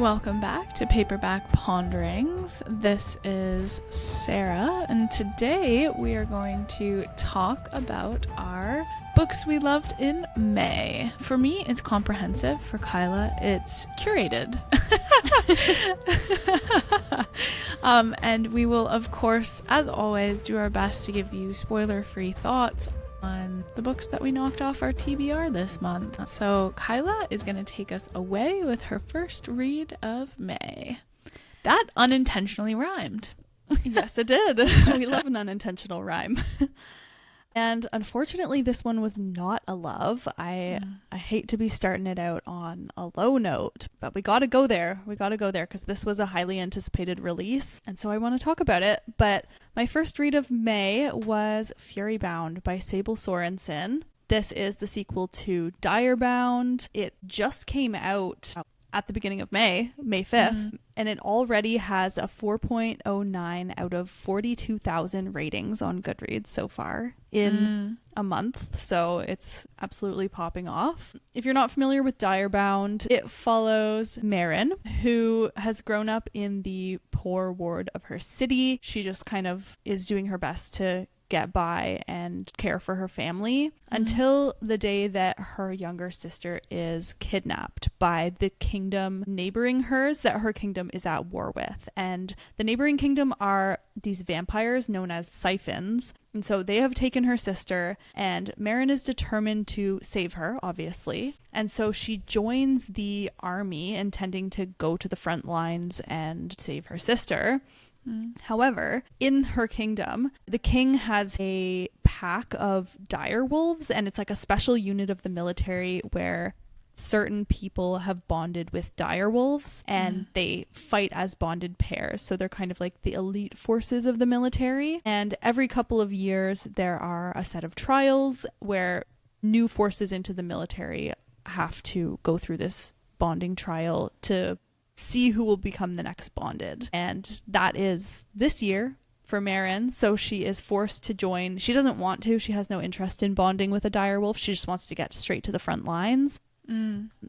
Welcome back to Paperback Ponderings. This is Sarah, and today we are going to talk about our books we loved in May. For me, it's comprehensive. For Kyla, it's curated. And we will, of course, as always, do our best to give you spoiler-free thoughts on the books that we knocked off our TBR this month. So Kyla is going to take us away with her first read of May. That unintentionally rhymed. Yes, it did. We love an unintentional rhyme. And unfortunately, this one was not a love. I hate to be starting it out on a low note, but we got to go there. We got to go there because this was a highly anticipated release. And so I want to talk about it. But my first read of May was Furybound by Sable Sorensen. This is the sequel to Direbound. It just came out at the beginning of May 5th, and it already has a 4.09 out of 42,000 ratings on Goodreads so far in a month, so it's absolutely popping off. If you're not familiar with Direbound, it follows Marin, who has grown up in the poor ward of her city. She just kind of is doing her best to get by and care for her family until the day that her younger sister is kidnapped by the kingdom neighboring hers that her kingdom is at war with. And the neighboring kingdom are these vampires known as siphons. And so they have taken her sister, and Marin is determined to save her, obviously. And so she joins the army intending to go to the front lines and save her sister. However, in her kingdom, the king has a pack of dire wolves, and it's like a special unit of the military where certain people have bonded with dire wolves and they fight as bonded pairs. So they're kind of like the elite forces of the military. And every couple of years, there are a set of trials where new forces into the military have to go through this bonding trial to see who will become the next bonded. And that is this year for Marin. So she is forced to join. She doesn't want to. She has no interest in bonding with a dire wolf. She just wants to get straight to the front lines.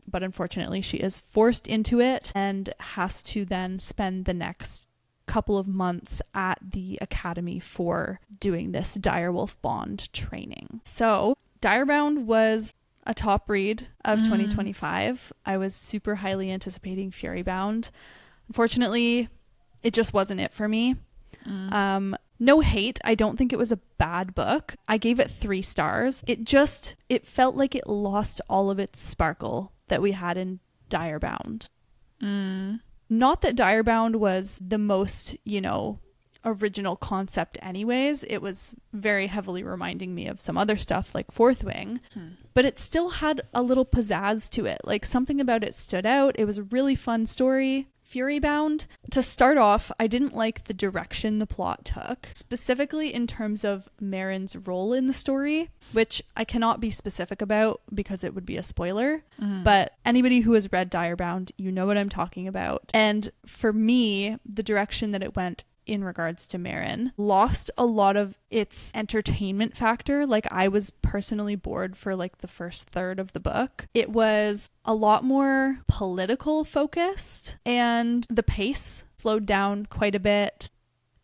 But unfortunately, she is forced into it and has to then spend the next couple of months at the academy for doing this direwolf bond training. So Direbound was a top read of 2025. I was super highly anticipating Furybound. Unfortunately, it just wasn't it for me. No hate. I don't think it was a bad book. I gave it 3 stars. It felt like it lost all of its sparkle that we had in Direbound. Not that Direbound was the most, original concept anyways. It was very heavily reminding me of some other stuff like Fourth Wing, but it still had a little pizzazz to it. Like something about it stood out. It was a really fun story. Furybound, to start off, I didn't like the direction the plot took, specifically in terms of Marin's role in the story, which I cannot be specific about because it would be a spoiler, but anybody who has read Direbound, you know what I'm talking about. And for me, the direction that it went in regards to Marin lost a lot of its entertainment factor. Like I was personally bored for like the first third of the book. It was a lot more political focused and the pace slowed down quite a bit.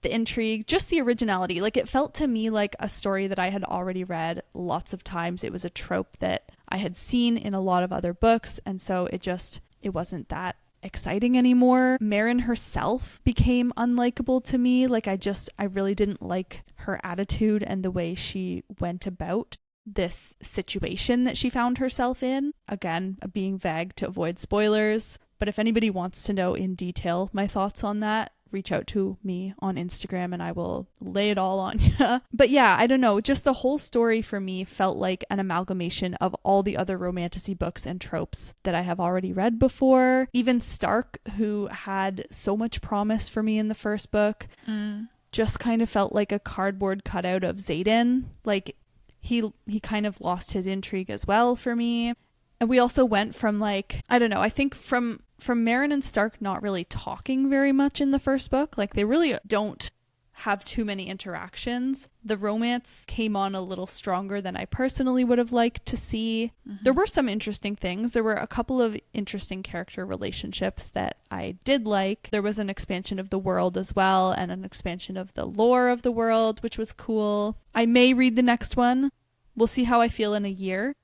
The intrigue, just the originality, like it felt to me like a story that I had already read lots of times. It was a trope that I had seen in a lot of other books, and so it wasn't that exciting anymore. Marin herself became unlikable to me. Like I really didn't like her attitude and the way she went about this situation that she found herself in. Again, being vague to avoid spoilers, but if anybody wants to know in detail my thoughts on that, reach out to me on Instagram and I will lay it all on you. But yeah, I don't know. Just the whole story for me felt like an amalgamation of all the other romantasy books and tropes that I have already read before. Even Stark, who had so much promise for me in the first book, just kind of felt like a cardboard cutout of Xaden. Like he kind of lost his intrigue as well for me. And we also went from like, I don't know, I think from Marin and Stark not really talking very much in the first book. Like they really don't have too many interactions. The romance came on a little stronger than I personally would have liked to see. There were some interesting things. There were a couple of interesting character relationships that I did like. There was an expansion of the world as well, and an expansion of the lore of the world, which was cool. I may read the next one. We'll see how I feel in a year.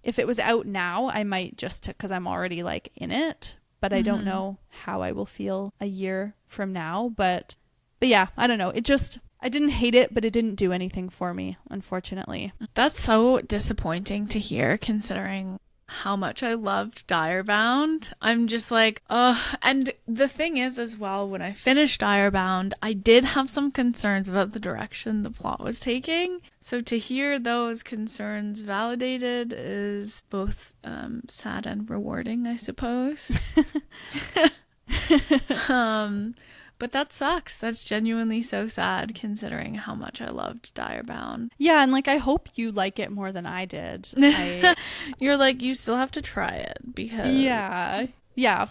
If it was out now, I might just, because I'm already like in it, but I don't know how I will feel a year from now. But yeah, I don't know. I didn't hate it, but it didn't do anything for me, unfortunately. That's so disappointing to hear, considering how much I loved Direbound. I'm just like, ugh. And the thing is as well, when I finished Direbound, I did have some concerns about the direction the plot was taking. So to hear those concerns validated is both sad and rewarding, I suppose. But that sucks. That's genuinely so sad, considering how much I loved Direbound. Yeah, and like I hope you like it more than I did. You're like, you still have to try it because yeah,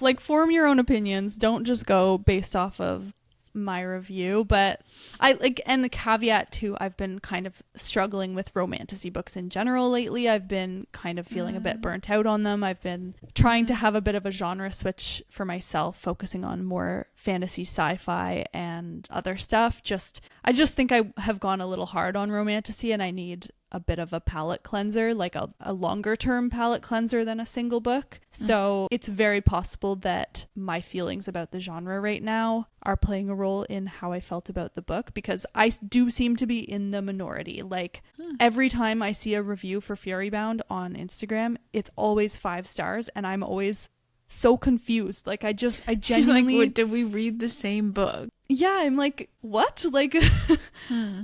like form your own opinions. Don't just go based off of my review. But I like, and a caveat too, I've been kind of struggling with romantasy books in general lately. I've been kind of feeling a bit burnt out on them. I've been trying to have a bit of a genre switch for myself, focusing on more fantasy, sci-fi, and other stuff. I just think I have gone a little hard on romantasy, and I need a bit of a palate cleanser, like a longer term palate cleanser than a single book. So it's very possible that my feelings about the genre right now are playing a role in how I felt about the book, because I do seem to be in the minority. Like every time I see a review for Furybound on Instagram, it's always 5 stars, and I'm always so confused. Like I genuinely like, did we read the same book? Yeah, I'm like, what? Like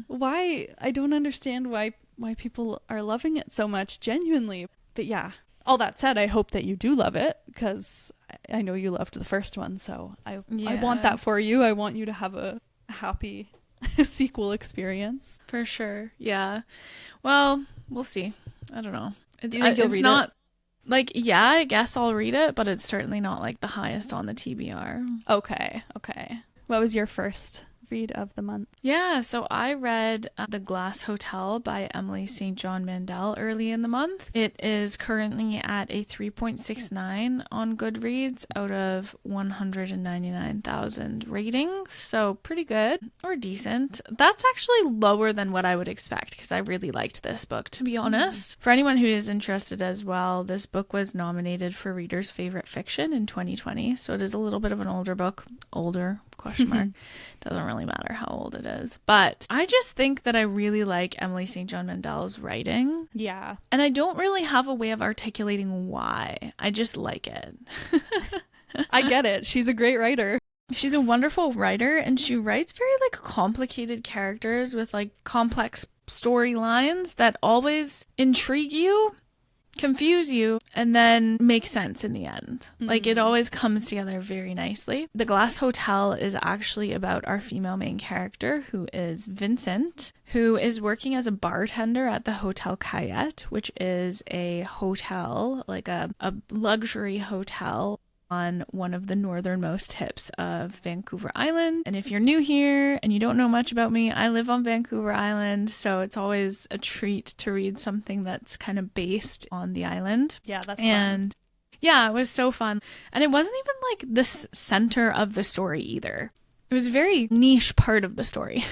why? I don't understand why people are loving it so much, genuinely. But yeah, all that said, I hope that you do love it, because I know you loved the first one, so I want that for you. I want you to have a happy sequel experience. For sure. Yeah. Well, we'll see. I don't know. Do you think you'll read it? Like, yeah, I guess I'll read it, but it's certainly not like the highest on the TBR. Okay. What was your first read of the month? Yeah, so I read The Glass Hotel by Emily St. John Mandel early in the month. It is currently at a 3.69 on Goodreads out of 199,000 ratings, so pretty good or decent. That's actually lower than what I would expect, because I really liked this book, to be honest. For anyone who is interested as well, this book was nominated for Reader's Favorite Fiction in 2020, so it is a little bit of an older book. Older, question mark. Doesn't really matter how old it is. But I just think that I really like Emily St. John Mandel's writing. Yeah. And I don't really have a way of articulating why. I just like it. I get it. She's a great writer. She's a wonderful writer, and she writes very like complicated characters with like complex storylines that always intrigue you, confuse you, and then make sense in the end. Like it always comes together very nicely. The Glass Hotel is actually about our female main character, who is Vincent, who is working as a bartender at the Hotel Cayette, which is a hotel, like a luxury hotel on one of the northernmost tips of Vancouver Island. And if you're new here and you don't know much about me, I live on Vancouver Island, so it's always a treat to read something that's kind of based on the island. Yeah, that's fun. Yeah, it was so fun. And it wasn't even like the center of the story either. It was a very niche part of the story.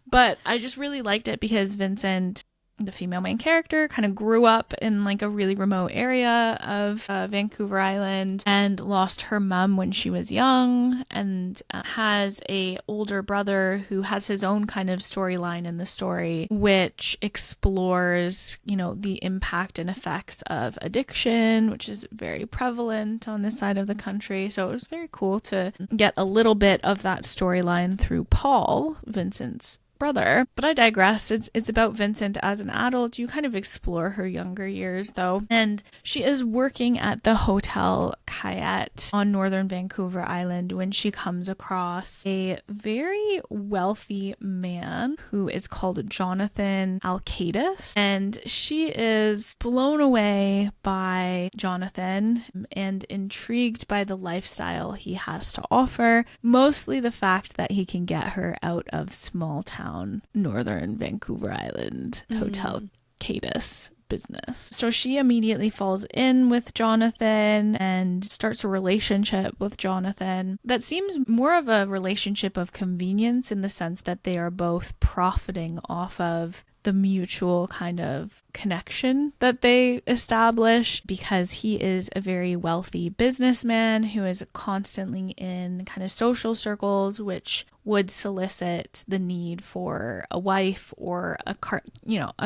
But I just really liked it because Vincent, the female main character, kind of grew up in like a really remote area of Vancouver Island and lost her mom when she was young, and has a older brother who has his own kind of storyline in the story, which explores, you know, the impact and effects of addiction, which is very prevalent on this side of the country. So it was very cool to get a little bit of that storyline through Paul, Vincent's brother. But I digress. It's about Vincent as an adult. You kind of explore her younger years though. And she is working at the Hotel Kayette on northern Vancouver Island when she comes across a very wealthy man who is called Jonathan Alcadis. And she is blown away by Jonathan and intrigued by the lifestyle he has to offer, mostly the fact that he can get her out of small town northern Vancouver Island Hotel Cadiz business. So she immediately falls in with Jonathan and starts a relationship with Jonathan that seems more of a relationship of convenience in the sense that they are both profiting off of the mutual kind of connection that they establish, because he is a very wealthy businessman who is constantly in kind of social circles which would solicit the need for a wife or a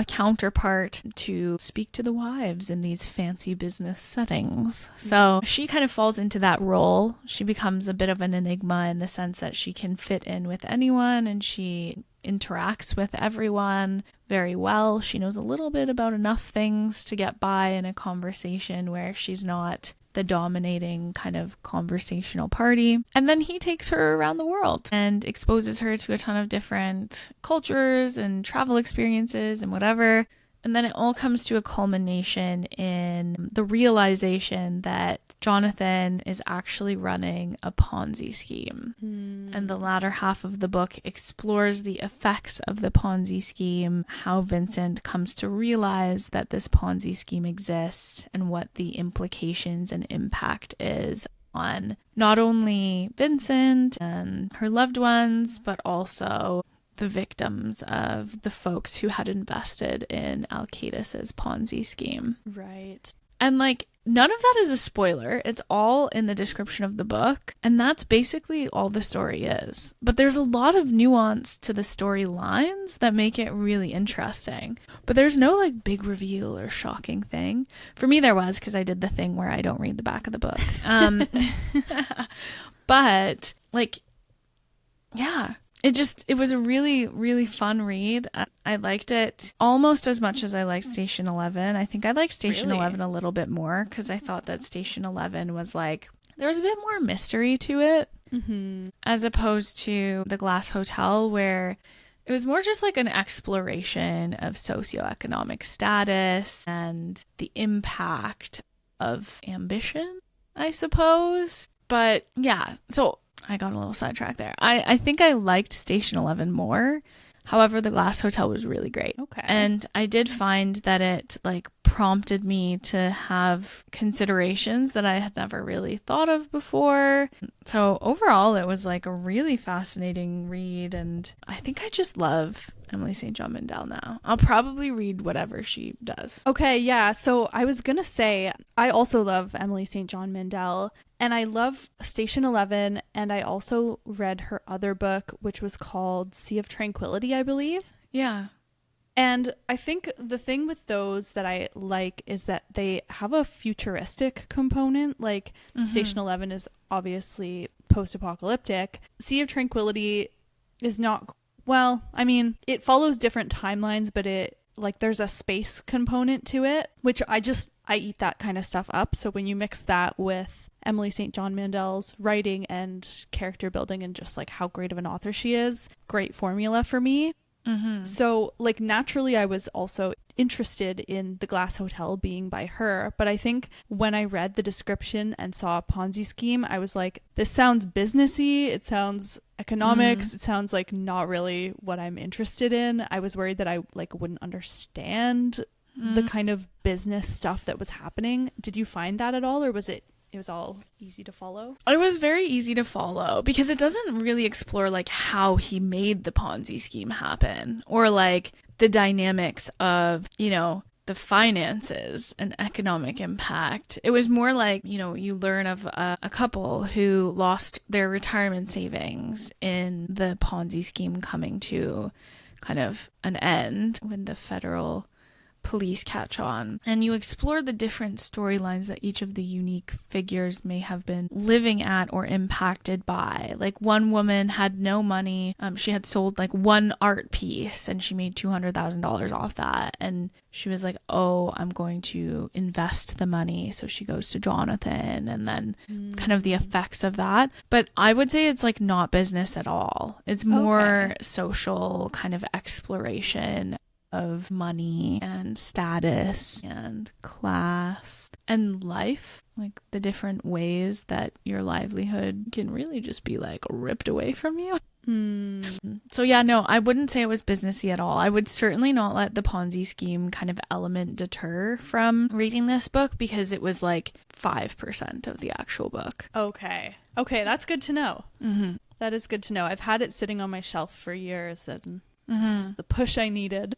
counterpart to speak to the wives in these fancy business settings. So she kind of falls into that role. She becomes a bit of an enigma in the sense that she can fit in with anyone and she interacts with everyone very well. She knows a little bit about enough things to get by in a conversation where she's not the dominating kind of conversational party. And then he takes her around the world and exposes her to a ton of different cultures and travel experiences and whatever. And then it all comes to a culmination in the realization that Jonathan is actually running a Ponzi scheme. And the latter half of the book explores the effects of the Ponzi scheme, how Vincent comes to realize that this Ponzi scheme exists, and what the implications and impact is on not only Vincent and her loved ones, but also the victims of the folks who had invested in Alcadis's Ponzi scheme. Right. And none of that is a spoiler. It's all in the description of the book. And that's basically all the story is. But there's a lot of nuance to the storylines that make it really interesting. But there's no big reveal or shocking thing. For me, there was, because I did the thing where I don't read the back of the book. But yeah. It was a really, really fun read. I liked it almost as much as I liked Station 11. I think I liked Station 11 a little bit more because I thought that Station 11 was there was a bit more mystery to it as opposed to The Glass Hotel, where it was more just an exploration of socioeconomic status and the impact of ambition, I suppose. But yeah, so I got a little sidetracked there. I think I liked Station 11 more. However, The Glass Hotel was really great. Okay. And I did find that it prompted me to have considerations that I had never really thought of before. So overall, it was a really fascinating read. And I think I just love Emily St. John Mandel now. I'll probably read whatever she does. Okay, yeah. So I was going to say, I also love Emily St. John Mandel. And I love Station 11, and I also read her other book, which was called Sea of Tranquility, I believe. Yeah. And I think the thing with those that I like is that they have a futuristic component. Station 11 is obviously post-apocalyptic. Sea of Tranquility is not, it follows different timelines, but there's a space component to it, which I eat that kind of stuff up. So when you mix that with Emily St. John Mandel's writing and character building and just how great of an author she is, great formula for me. So naturally I was also interested in The Glass Hotel being by her, but I think when I read the description and saw a Ponzi scheme, I was this sounds businessy, it sounds economics, it sounds not really what I'm interested in. I was worried that I wouldn't understand the kind of business stuff that was happening. Did you find that at all, or was it was all easy to follow? It was very easy to follow because it doesn't really explore how he made the Ponzi scheme happen, or the dynamics of, the finances and economic impact. It was more you learn of a couple who lost their retirement savings in the Ponzi scheme coming to kind of an end when the federal police catch on, and you explore the different storylines that each of the unique figures may have been living at or impacted by. Like, one woman had no money. She had sold like one art piece and she made $200,000 off that, and she was like, oh, I'm going to invest the money. So she goes to Jonathan, and then kind of the effects of that. But I would say it's like not business at all. It's more social kind of exploration of money and status and class and life, like the different ways that your livelihood can really just be like ripped away from you. So yeah, no, I wouldn't say it was businessy at all. I would certainly not let the Ponzi scheme kind of element deter from reading this book, because it was like 5% of the actual book. Okay, that's good to know. That is good to know. I've had it sitting on my shelf for years, and this is the push I needed.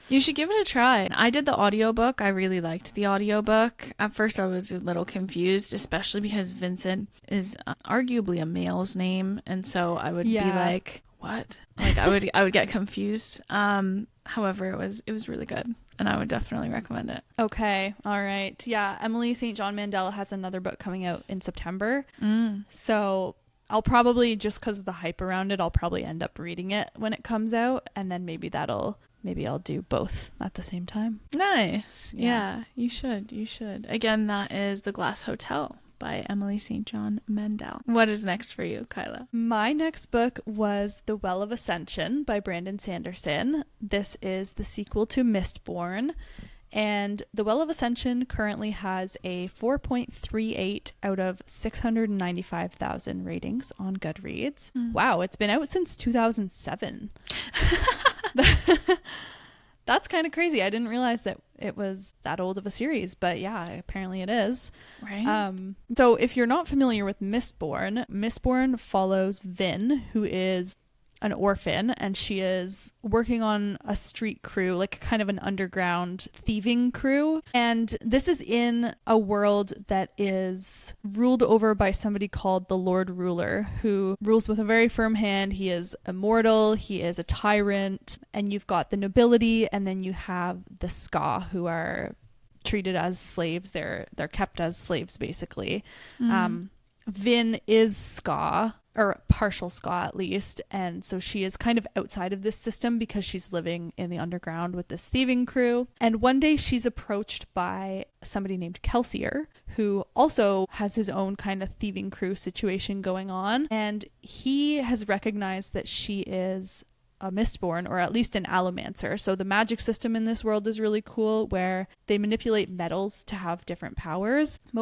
You should give it a try. I did the audiobook. I really liked the audiobook. At first I was a little confused, especially because Vincent is arguably a male's name, and so I would be like, what? Like I would get confused. However, it was really good, and I would definitely recommend it. Okay. All right. Yeah, Emily St. John Mandel has another book coming out in September. So I'll probably, just because of the hype around it, I'll probably end up reading it when it comes out, and then maybe I'll do both at the same time. Nice. Yeah, you should. Again, that is The Glass Hotel by Emily St. John Mandel. What is next for you, Kyla? My next book was The Well of Ascension by Brandon Sanderson. This is the sequel to Mistborn. And The Well of Ascension currently has a 4.38 out of 695,000 ratings on Goodreads. Wow, it's been out since 2007. That's kind of crazy. I didn't realize that it was that old of a series, but yeah, apparently it is. Right. So if you're not familiar with Mistborn follows Vin, who is an orphan, and she is working on a street crew, like kind of an underground thieving crew. And this is in a world that is ruled over by somebody called the Lord Ruler, who rules with a very firm hand. He is immortal, he is a tyrant, and you've got the nobility, and then you have the Ska, who are treated as slaves. They're kept as slaves, basically. Vin is Ska, or partial Ska at least, and so she is kind of outside of this system because she's living in the underground with this thieving crew. And one day she's approached by somebody named Kelsier, who also has his own kind of thieving crew situation going on, and he has recognized that she is a Mistborn, or at least an allomancer. So the magic system in this world is really cool, where they manipulate metals to have different powers. A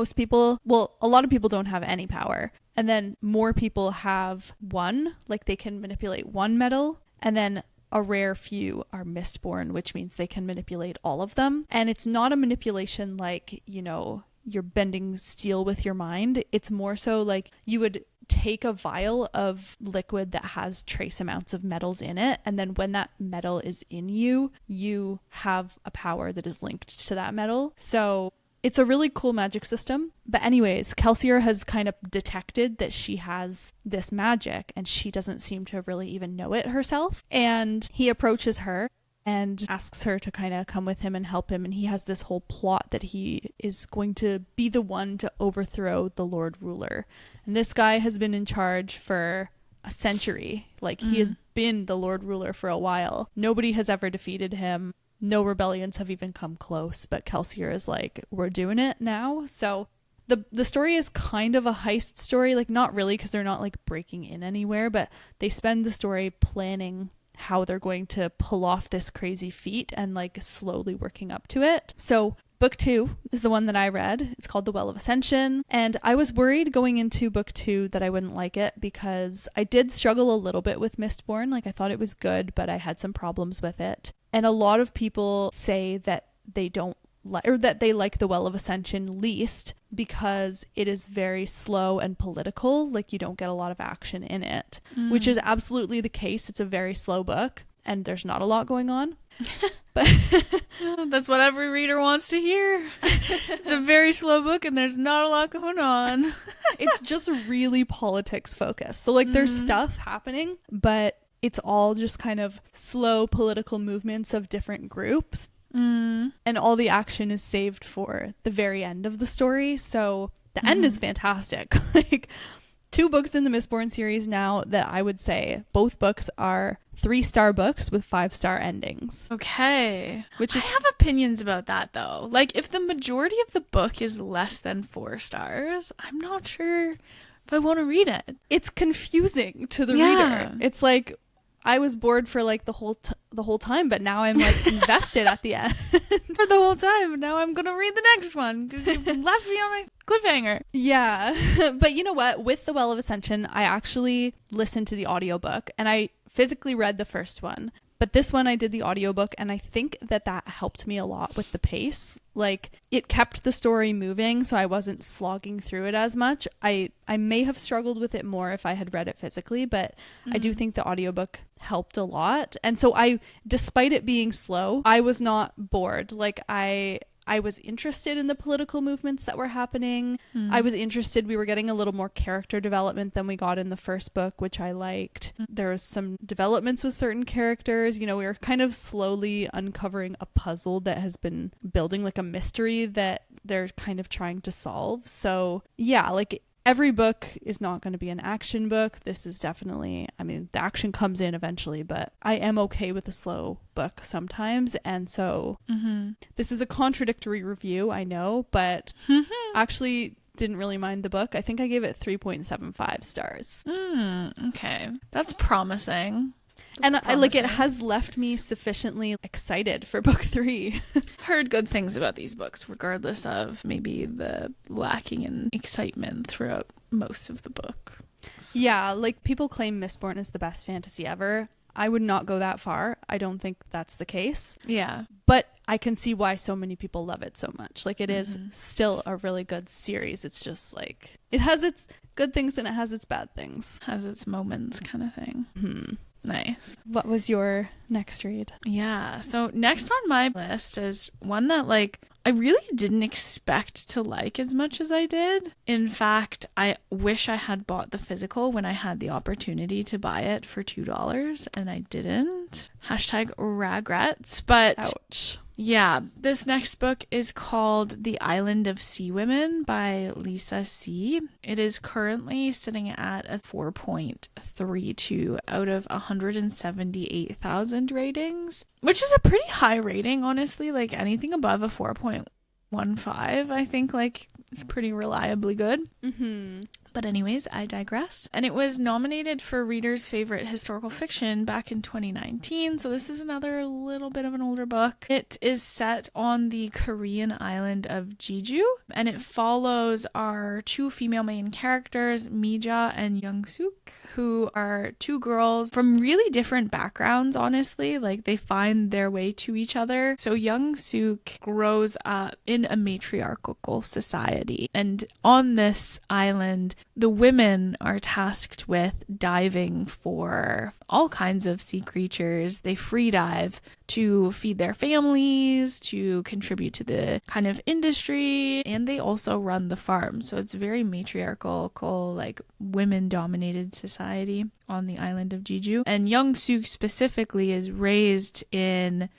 lot of people don't have any power. And then more people have one, like they can manipulate one metal. And then a rare few are Mistborn, which means they can manipulate all of them. And it's not a manipulation like, you're bending steel with your mind. It's more so like you would take a vial of liquid that has trace amounts of metals in it, and then when that metal is in you, you have a power that is linked to that metal. So it's a really cool magic system. But anyways, Kelsier has kind of detected that she has this magic, and she doesn't seem to really even know it herself. And he approaches her and asks her to kind of come with him and help him. And he has this whole plot that he is going to be the one to overthrow the Lord Ruler. And this guy has been in charge for a century. Like, he has been the Lord Ruler for a while. Nobody has ever defeated him. No rebellions have even come close. But Kelsier is like, we're doing it now. So the story is kind of a heist story. Like, not really, because they're not like breaking in anywhere. But they spend the story planning how they're going to pull off this crazy feat and like slowly working up to it. So book 2 is the one that I read. It's called The Well of Ascension. And I was worried going into book 2 that I wouldn't like it, because I did struggle a little bit with Mistborn. Like, I thought it was good, but I had some problems with it. And a lot of people say that they don't like, or that they like The Well of Ascension least because it is very slow and political. Like, you don't get a lot of action in it, which is absolutely the case. It's a very slow book and there's not a lot going on. But that's what every reader wants to hear. It's a very slow book and there's not a lot going on. It's just really politics focused. So like there's stuff happening, but it's all just kind of slow political movements of different groups. and all the action is saved for the very end of the story. So the end is fantastic. Like 2 books in the Mistborn series now that I would say both books are 3-star books with 5-star endings. Okay. Which is... I have opinions about that though. Like if the majority of the book is less than 4 stars, I'm not sure if I want to read it. It's confusing to the reader. It's like I was bored for like the whole time, but now I'm like invested at the end. For the whole time. Now I'm going to read the next one because you left me on a cliffhanger. Yeah. But you know what? With The Well of Ascension, I actually listened to the audiobook and I physically read the first one. But this one I did the audiobook, and I think that helped me a lot with the pace. Like it kept the story moving, so I wasn't slogging through it as much. I may have struggled with it more if I had read it physically, but I do think the audiobook helped a lot. And so despite it being slow, I was not bored. Like I was interested in the political movements that were happening. I was interested. We were getting a little more character development than we got in the first book, which I liked. There was some developments with certain characters. You know, we were kind of slowly uncovering a puzzle that has been building, like a mystery that they're kind of trying to solve. So yeah, like every book is not going to be an action book. This is definitely, I mean, the action comes in eventually, but I am okay with a slow book sometimes. And so this is a contradictory review, I know, but actually didn't really mind the book. I think I gave it 3.75 stars. Okay. That's promising. And it has left me sufficiently excited for book 3. I've heard good things about these books, regardless of maybe the lacking in excitement throughout most of the book. Yeah, like people claim Mistborn is the best fantasy ever. I would not go that far. I don't think that's the case. Yeah. But I can see why so many people love it so much. Like it is still a really good series. It's just like, it has its good things and it has its bad things. Has its moments kind of thing. Nice. What was your next read? Yeah. So next on my list is one that like I really didn't expect to like as much as I did. In fact, I wish I had bought the physical when I had the opportunity to buy it for $2 and I didn't. #regrets. But ouch. Yeah, this next book is called The Island of Sea Women by Lisa C. It is currently sitting at a 4.32 out of 178,000 ratings, which is a pretty high rating, honestly. Like anything above a 4.15, I think like is pretty reliably good. But anyways, I digress. And it was nominated for Reader's Favorite Historical Fiction back in 2019. So this is another little bit of an older book. It is set on the Korean island of Jeju. And it follows our 2 female main characters, Mija and Young-suk, who are 2 girls from really different backgrounds, honestly. Like they find their way to each other. So Young-suk grows up in a matriarchal society. And on this island, the women are tasked with diving for all kinds of sea creatures. They free dive to feed their families, to contribute to the kind of industry, and they also run the farm. So it's very matriarchal, like women-dominated society on the island of Jeju. And Young-suk specifically is raised in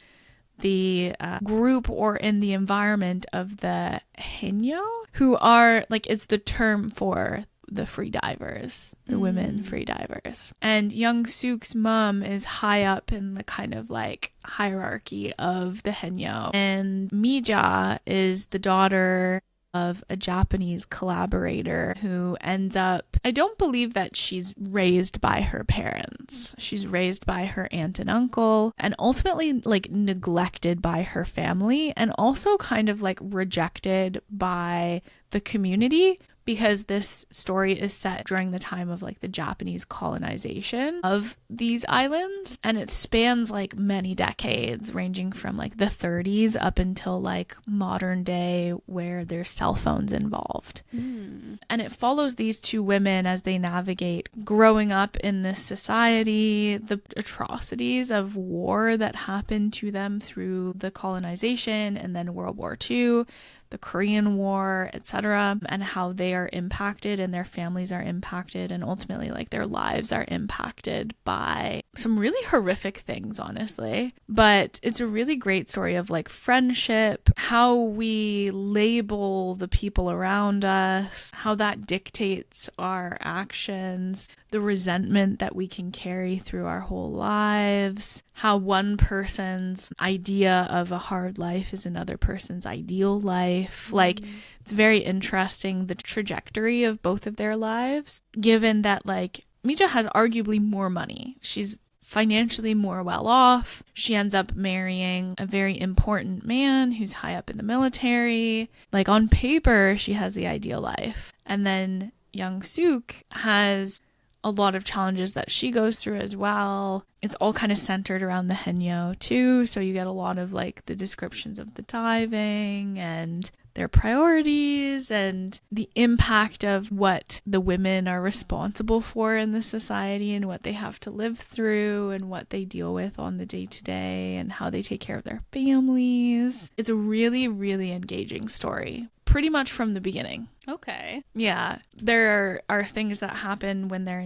the group or in the environment of the Haenyeo, who are like, it's the term for the free divers, the women free divers. And Young-suk's mom is high up in the kind of like hierarchy of the Haenyeo. And Mija is the daughter of a Japanese collaborator who ends up, I don't believe that she's raised by her parents. She's raised by her aunt and uncle and ultimately like neglected by her family and also kind of like rejected by the community, because this story is set during the time of like the Japanese colonization of these islands, and it spans like many decades, ranging from like the 30s up until like modern day where there's cell phones involved. And it follows these 2 women as they navigate growing up in this society, the atrocities of war that happened to them through the colonization and then World War II, the Korean War, etc., and how they are impacted and their families are impacted, and ultimately like their lives are impacted by some really horrific things, honestly. But it's a really great story of like friendship, how we label the people around us, how that dictates our actions, the resentment that we can carry through our whole lives, how one person's idea of a hard life is another person's ideal life. Like, it's very interesting, the trajectory of both of their lives, given that like Mija has arguably more money. She's financially more well off. She ends up marrying a very important man who's high up in the military. Like, on paper, she has the ideal life. And then young Suk has a lot of challenges that she goes through as well. It's all kind of centered around the Haenyeo too, so you get a lot of like the descriptions of the diving and their priorities and the impact of what the women are responsible for in the society and what they have to live through and what they deal with on the day-to-day and how they take care of their families. It's a really, really engaging story, pretty much from the beginning. Okay. Yeah, there are things that happen when they're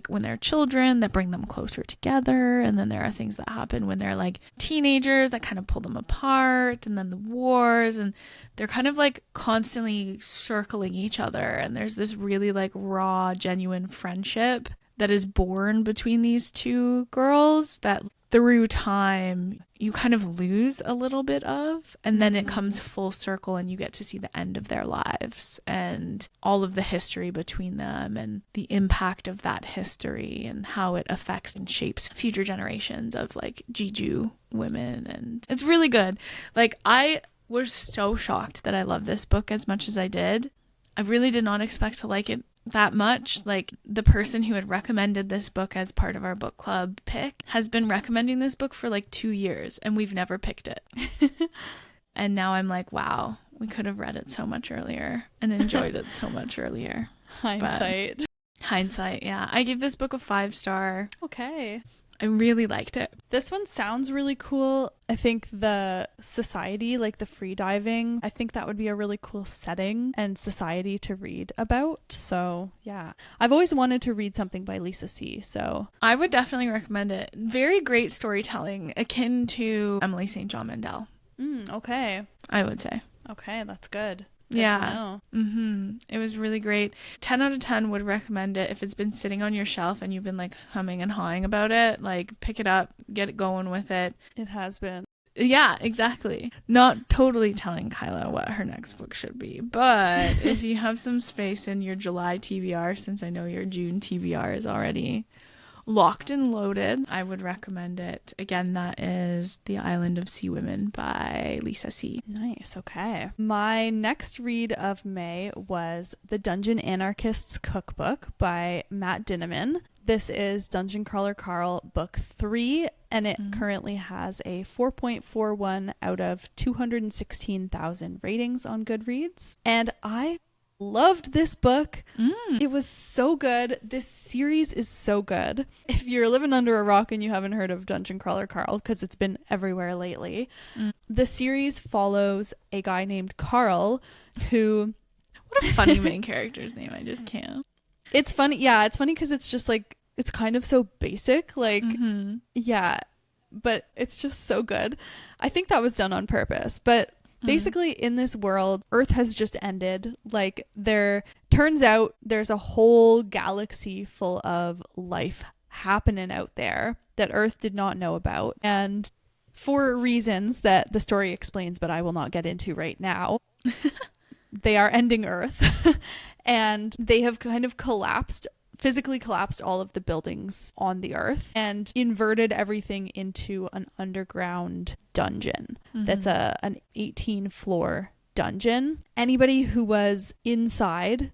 when they're children that bring them closer together, and then there are things that happen when they're like teenagers that kind of pull them apart, and then the wars, and they're kind of like constantly circling each other, and there's this really like raw, genuine friendship that is born between these two girls that through time you kind of lose a little bit of, and then it comes full circle and you get to see the end of their lives and all of the history between them and the impact of that history and how it affects and shapes future generations of like Jeju women. And it's really good. Like, I was so shocked that I loved this book as much as I did. I really did not expect to like it that much. Like, the person who had recommended this book as part of our book club pick has been recommending this book for like 2 years and we've never picked it. And now I'm like, wow, we could have read it so much earlier and enjoyed it so much earlier. Hindsight, yeah. I gave this book a 5-star. Okay. I really liked it. This one sounds really cool. I think the society, like the free diving, I think that would be a really cool setting and society to read about. So yeah, I've always wanted to read something by Lisa C. So I would definitely recommend it. Very great storytelling, akin to Emily St. John Mandel. Okay. I would say. Okay, that's good. Yeah. It was really great. 10 out of 10 would recommend it. If it's been sitting on your shelf and you've been like humming and hawing about it, like pick it up, get it going with it. It has been. Yeah, exactly. Not totally telling Kyla what her next book should be, but if you have some space in your July TBR, since I know your June TBR is already locked and loaded, I would recommend it. Again, that is The Island of Sea Women by Lisa C. Nice. Okay. My next read of May was The Dungeon Anarchist's Cookbook by Matt Dinneman. This is Dungeon Crawler Carl book 3, and it currently has a 4.41 out of 216,000 ratings on Goodreads. And I loved this book. It was so good. This series is so good. If you're living under a rock and you haven't heard of Dungeon Crawler Carl, because it's been everywhere lately, the series follows a guy named Carl who... What a funny main character's name. I just can't. It's funny. Yeah, it's funny because it's just like, it's kind of so basic. Like, yeah, but it's just so good. I think that was done on purpose. But basically, in this world, Earth has just ended. Like, turns out there's a whole galaxy full of life happening out there that Earth did not know about. And for reasons that the story explains, but I will not get into right now, they are ending Earth. And they have kind of physically collapsed all of the buildings on the Earth and inverted everything into an underground dungeon. That's an 18-floor dungeon. Anybody who was inside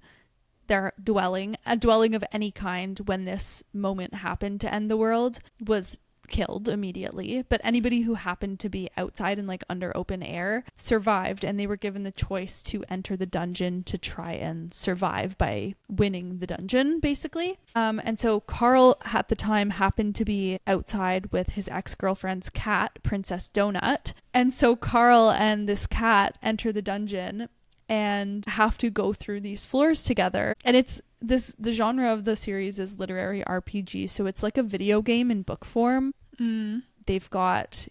their dwelling, a dwelling of any kind when this moment happened to end the world, was killed immediately, but anybody who happened to be outside and like under open air survived, and they were given the choice to enter the dungeon to try and survive by winning the dungeon, basically. And so Carl at the time happened to be outside with his ex-girlfriend's cat, Princess Donut. And so Carl and this cat enter the dungeon and have to go through these floors together. And the genre of the series is literary RPG, so it's like a video game in book form. They've got,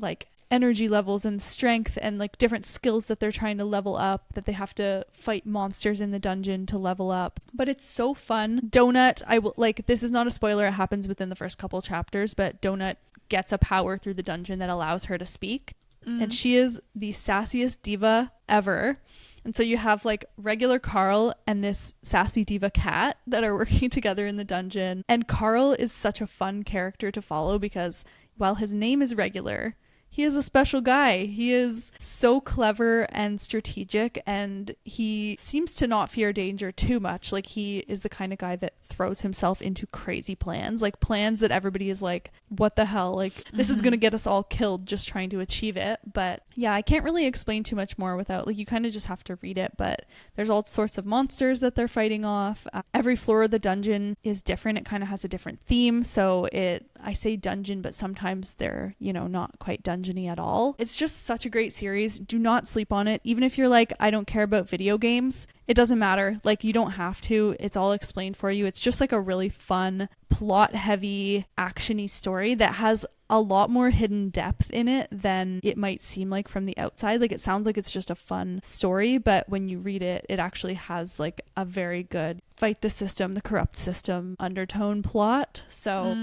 like energy levels and strength and like different skills that they're trying to level up, that they have to fight monsters in the dungeon to level up. But it's so fun. Donut, this is not a spoiler, it happens within the first couple chapters, but Donut gets a power through the dungeon that allows her to speak. And she is the sassiest diva ever. And so you have like regular Carl and this sassy diva cat that are working together in the dungeon. And Carl is such a fun character to follow because while his name is regular, he is a special guy. He is so clever and strategic, and he seems to not fear danger too much. Like, he is the kind of guy that throws himself into crazy plans, like plans that everybody is like, what the hell? Like, this is going to get us all killed just trying to achieve it. But yeah, I can't really explain too much more without, like, you kind of just have to read it. But there's all sorts of monsters that they're fighting off. Every floor of the dungeon is different. It kind of has a different theme. So I say dungeon, but sometimes they're, not quite dungeony at all. It's just such a great series. Do not sleep on it. Even if you're like, I don't care about video games, it doesn't matter. Like, you don't have to. It's all explained for you. It's just like a really fun, plot heavy, action-y story that has a lot more hidden depth in it than it might seem like from the outside. Like, it sounds like it's just a fun story, but when you read it, it actually has like a very good fight the system, the corrupt system undertone plot. So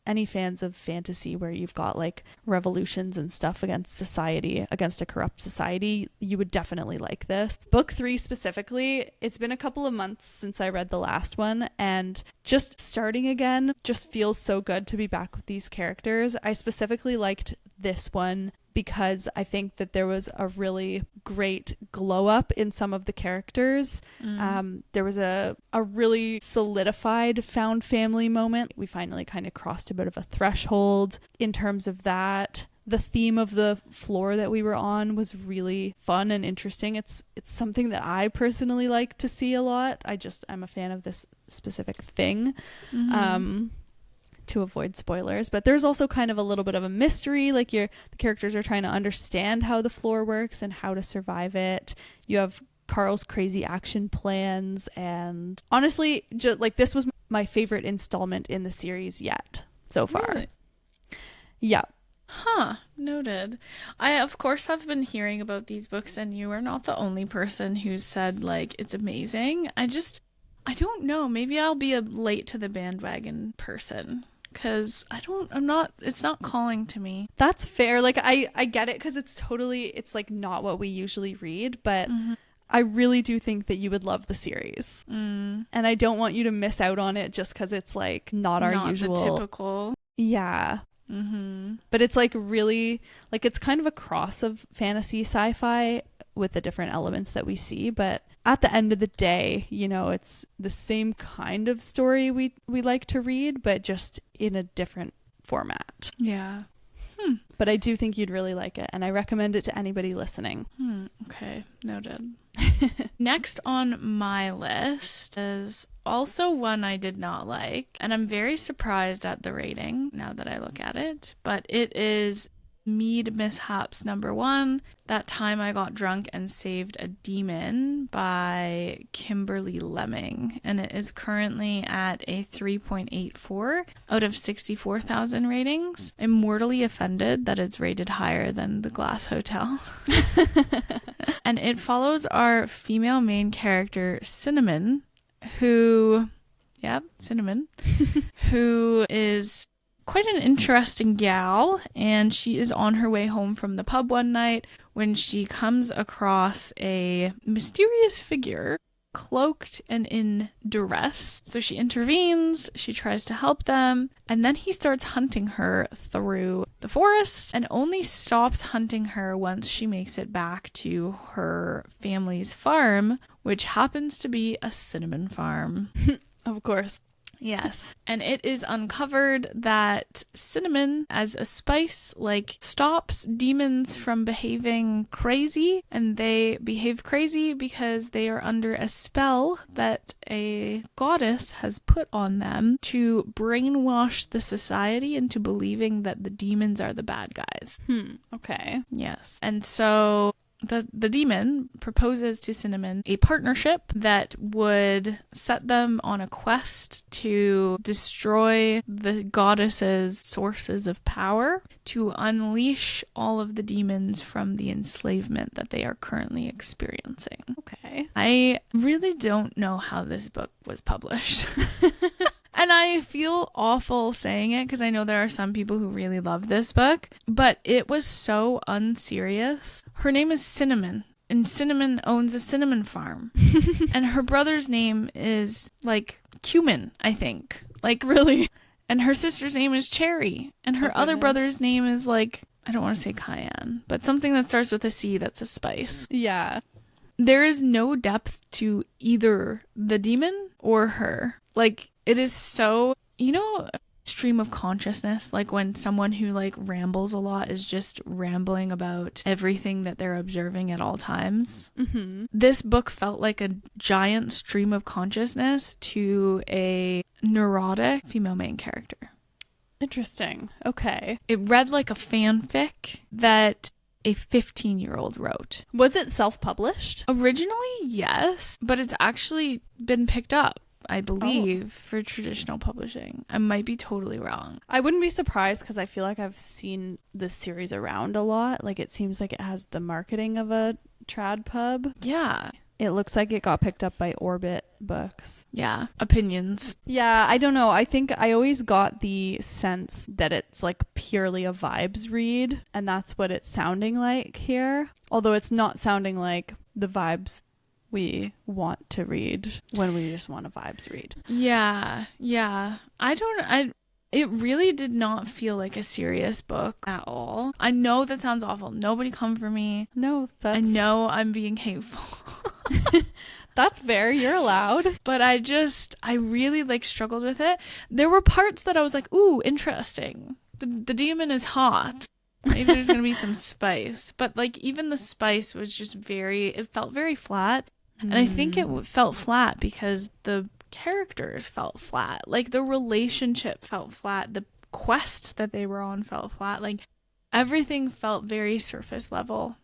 any fans of fantasy where you've got like revolutions and stuff against society, against a corrupt society, you would definitely like this. Book 3 specifically, it's been a couple of months since I read the last one, and just starting again just feels so good to be back with these characters. I specifically liked this one because I think that there was a really great glow up in some of the characters. There was a really solidified found family moment. We finally kind of crossed a bit of a threshold in terms of that. The theme of the floor that we were on was really fun and interesting. It's something that I personally like to see a lot. I'm a fan of this specific thing. To avoid spoilers, but there's also kind of a little bit of a mystery, like the characters are trying to understand how the floor works and how to survive it. You have Carl's crazy action plans, and honestly, this was my favorite installment in the series yet so far. Really? Yeah. Noted. I of course have been hearing about these books, and you are not the only person who's said like it's amazing. I don't know, maybe I'll be a late to the bandwagon person, because it's not calling to me. That's fair. Like, I get it, because it's like not what we usually read, but I really do think that you would love the series. And I don't want you to miss out on it just because it's like not our usual. The typical. Yeah. But it's like really, like, it's kind of a cross of fantasy sci-fi with the different elements that we see, but at the end of the day, it's the same kind of story we like to read, but just in a different format. Yeah. But I do think you'd really like it, and I recommend it to anybody listening. Okay, noted. Next on my list is also one I did not like, and I'm very surprised at the rating now that I look at it, but it is Mead Mishaps #1, That Time I Got Drunk and Saved a Demon by Kimberly Lemming, and it is currently at a 3.84 out of 64,000 ratings. I'm mortally offended that it's rated higher than The Glass Hotel. And it follows our female main character, Cinnamon, who is quite an interesting gal, and she is on her way home from the pub one night when she comes across a mysterious figure cloaked and in duress. So she intervenes, she tries to help them, and then he starts hunting her through the forest and only stops hunting her once she makes it back to her family's farm, which happens to be a cinnamon farm. Of course. Yes. And it is uncovered that cinnamon as a spice stops demons from behaving crazy, and they behave crazy because they are under a spell that a goddess has put on them to brainwash the society into believing that the demons are the bad guys. Okay. Yes. And so the demon proposes to Cinnamon a partnership that would set them on a quest to destroy the goddess's sources of power, to unleash all of the demons from the enslavement that they are currently experiencing. Okay. I really don't know how this book was published. And I feel awful saying it because I know there are some people who really love this book, but it was so unserious. Her name is Cinnamon, and Cinnamon owns a cinnamon farm. And her brother's name is Cumin, I think. Really? And her sister's name is Cherry. And her other brother's name is I don't want to say cayenne, but something that starts with a C that's a spice. Yeah. There is no depth to either the demon or her. It is so, stream of consciousness, when someone who rambles a lot is just rambling about everything that they're observing at all times. Mm-hmm. This book felt like a giant stream of consciousness to a neurotic female main character. Interesting. Okay. It read like a fanfic that a 15-year-old wrote. Was it self-published? Originally, yes, but it's actually been picked up, I believe, for traditional publishing. I might be totally wrong. I wouldn't be surprised because I feel like I've seen this series around a lot. It seems like it has the marketing of a trad pub. Yeah. It looks like it got picked up by Orbit Books. Yeah. Opinions. Yeah, I don't know. I think I always got the sense that it's purely a vibes read, and that's what it's sounding like here. Although it's not sounding like the vibes we want to read when we just want a vibes read. Yeah. It really did not feel like a serious book at all. I know that sounds awful. Nobody come for me. No, I know I'm being hateful. That's fair. You're allowed. But I really struggled with it. There were parts that I was like, ooh, interesting. The demon is hot. Maybe there's going to be some spice. But even the spice was just it felt very flat. And I think it felt flat because the characters felt flat. The relationship felt flat. The quest that they were on felt flat. Everything felt very surface level.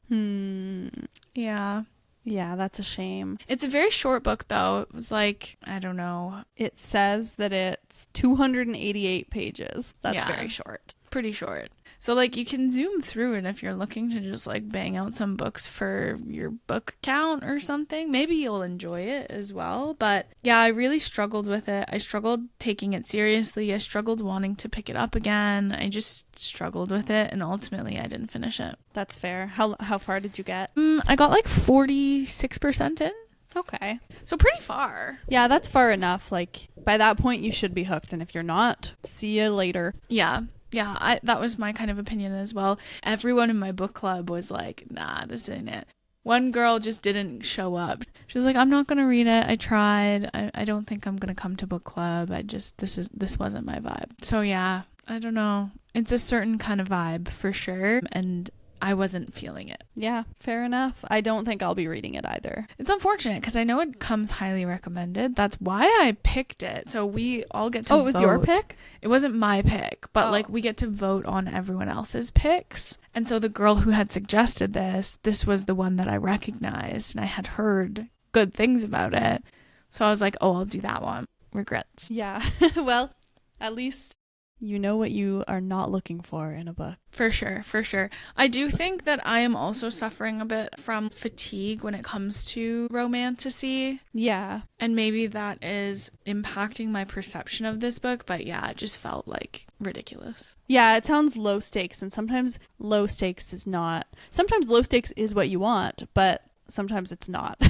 Yeah. Yeah, that's a shame. It's a very short book, though. It was I don't know. It says that it's 288 pages. That's very short. Pretty short. So you can zoom through it if you're looking to just bang out some books for your book count or something. Maybe you'll enjoy it as well. But yeah, I really struggled with it. I struggled taking it seriously. I struggled wanting to pick it up again. I just struggled with it, and ultimately I didn't finish it. That's fair. How far did you get? I got 46% in. Okay. So pretty far. Yeah, that's far enough. By that point you should be hooked, and if you're not, see you later. Yeah. Yeah, that was my kind of opinion as well. Everyone in my book club was nah, this ain't it. One girl just didn't show up. She was I'm not going to read it. I tried. I don't think I'm going to come to book club. This wasn't my vibe. So yeah, I don't know. It's a certain kind of vibe for sure. And I wasn't feeling it. Yeah, fair enough. I don't think I'll be reading it either. It's unfortunate because I know it comes highly recommended. That's why I picked it. So we all get to vote. Oh, it was your pick? It wasn't my pick, but we get to vote on everyone else's picks. And so the girl who had suggested this was the one that I recognized, and I had heard good things about it. So I was I'll do that one. Regrets. Yeah. Well, at least you know what you are not looking for in a book. For sure. I do think that I am also suffering a bit from fatigue when it comes to romantasy. Yeah. And maybe that is impacting my perception of this book. But yeah, it just felt ridiculous. Yeah, it sounds low stakes. And sometimes low stakes is not. Sometimes low stakes is what you want, but sometimes it's not.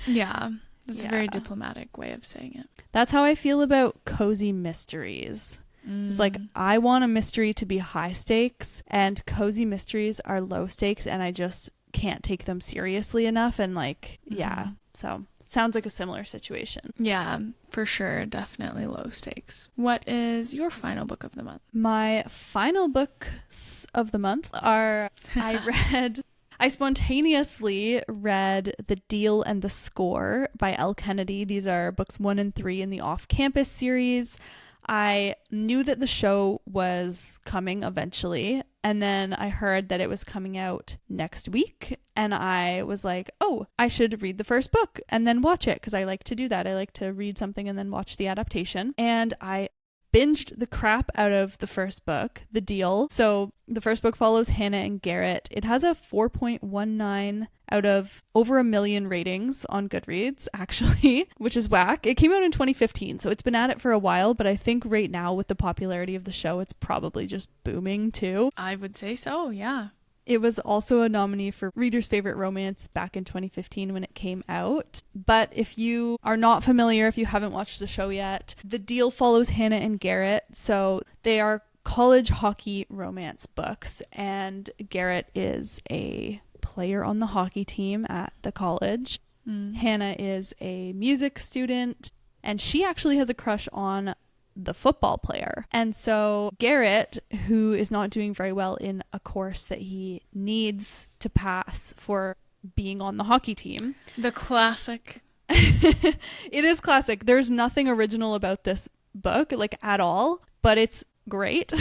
Yeah. That's a very diplomatic way of saying it. That's how I feel about cozy mysteries. It's I want a mystery to be high stakes, and cozy mysteries are low stakes, and I just can't take them seriously enough. And yeah, so sounds like a similar situation. Yeah, for sure. Definitely low stakes. What is your final book of the month? My final books of the month are, I spontaneously read The Deal and the Score by Elle Kennedy. These are books 1 and 3 in the Off-Campus series. I knew that the show was coming eventually, and then I heard that it was coming out next week, and I was like, oh, I should read the first book and then watch it, because I like to do that. I like to read something and then watch the adaptation. And I binged the crap out of the first book, The Deal. So the first book follows Hannah and Garrett. It has a 4.19 out of over 1 million ratings on Goodreads, actually, which is whack. It came out in 2015, so it's been at it for a while, but I think right now with the popularity of the show, it's probably just booming too. I would say so, yeah. It was also a nominee for Reader's Favorite Romance back in 2015 when it came out. But if you are not familiar, if you haven't watched the show yet, The Deal follows Hannah and Garrett. So they are college hockey romance books, and Garrett is a player on the hockey team at the college. Hannah is a music student, and she actually has a crush on the football player. And so Garrett, who is not doing very well in a course that he needs to pass for being on the hockey team. The classic. It is classic. There's nothing original about this book, like, at all, but it's great.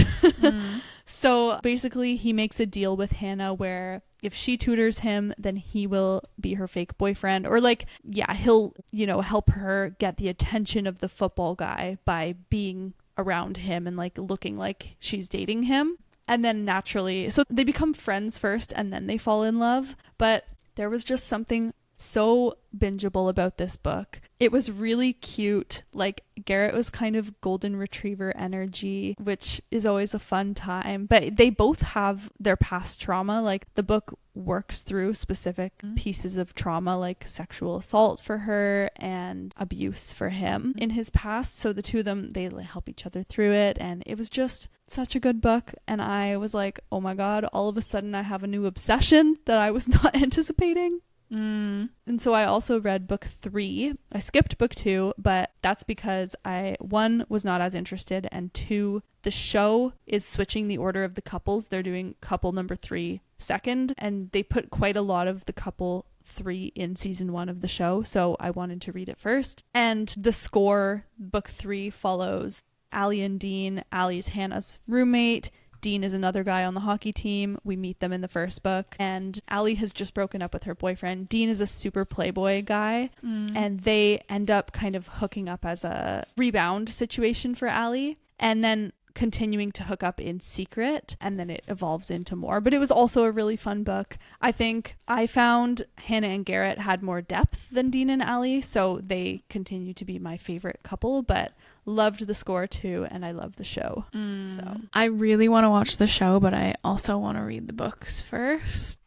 So basically he makes a deal with Hannah where if she tutors him, then he will be her fake boyfriend, or like, yeah, he'll, you know, help her get the attention of the football guy by being around him and like looking like she's dating him. And then naturally, so they become friends first and then they fall in love. But there was just something so bingeable about this book. It was really cute. Like, Garrett was kind of golden retriever energy, which is always a fun time. But they both have their past trauma. Like, the book works through specific pieces of trauma, like sexual assault for her and abuse for him in his past. So the two of them, they help each other through it. And it was just such a good book. And I was like, oh my God, all of a sudden I have a new obsession that I was not anticipating. And so I also read book 3. I skipped book 2, but that's because I, 1, was not as interested, and 2, the show is switching the order of the couples. They're doing couple number 3 second, and they put quite a lot of the couple 3 in season 1 of the show, so I wanted to read it first. And The Score, book 3, follows Allie and Dean. Allie's Hannah's roommate. Dean is another guy on the hockey team. We meet them in the first book, and Allie has just broken up with her boyfriend. Dean is a super playboy guy, and they end up kind of hooking up as a rebound situation for Allie, and then continuing to hook up in secret, and then it evolves into more. But it was also a really fun book. I think I found Hannah and Garrett had more depth than Dean and Allie, so they continue to be my favorite couple, but loved The Score too, and I love the show. So I really want to watch the show, but I also want to read the books first.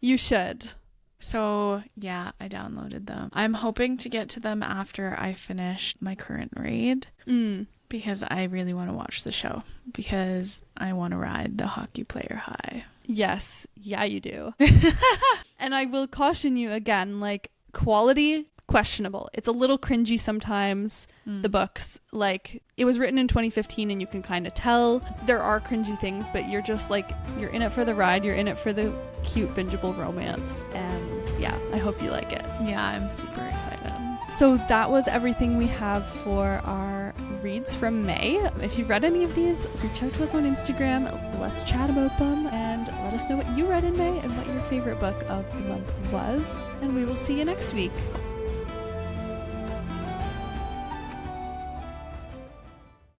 You should. So yeah, I downloaded them. I'm hoping to get to them after I finish my current read, because I really want to watch the show, because I want to ride the hockey player high. Yes. Yeah, you do. And I will caution you again, like, quality, questionable. It's a little cringy sometimes, the books. Like, it was written in 2015 and you can kind of tell there are cringy things, but you're just like, you're in it for the ride. You're in it for the cute, bingeable romance. And yeah, I hope you like it. Yeah, I'm super excited. So that was everything we have for our reads from May. If you've read any of these, reach out to us on Instagram. Let's chat about them and let us know what you read in May and what your favorite book of the month was. And we will see you next week.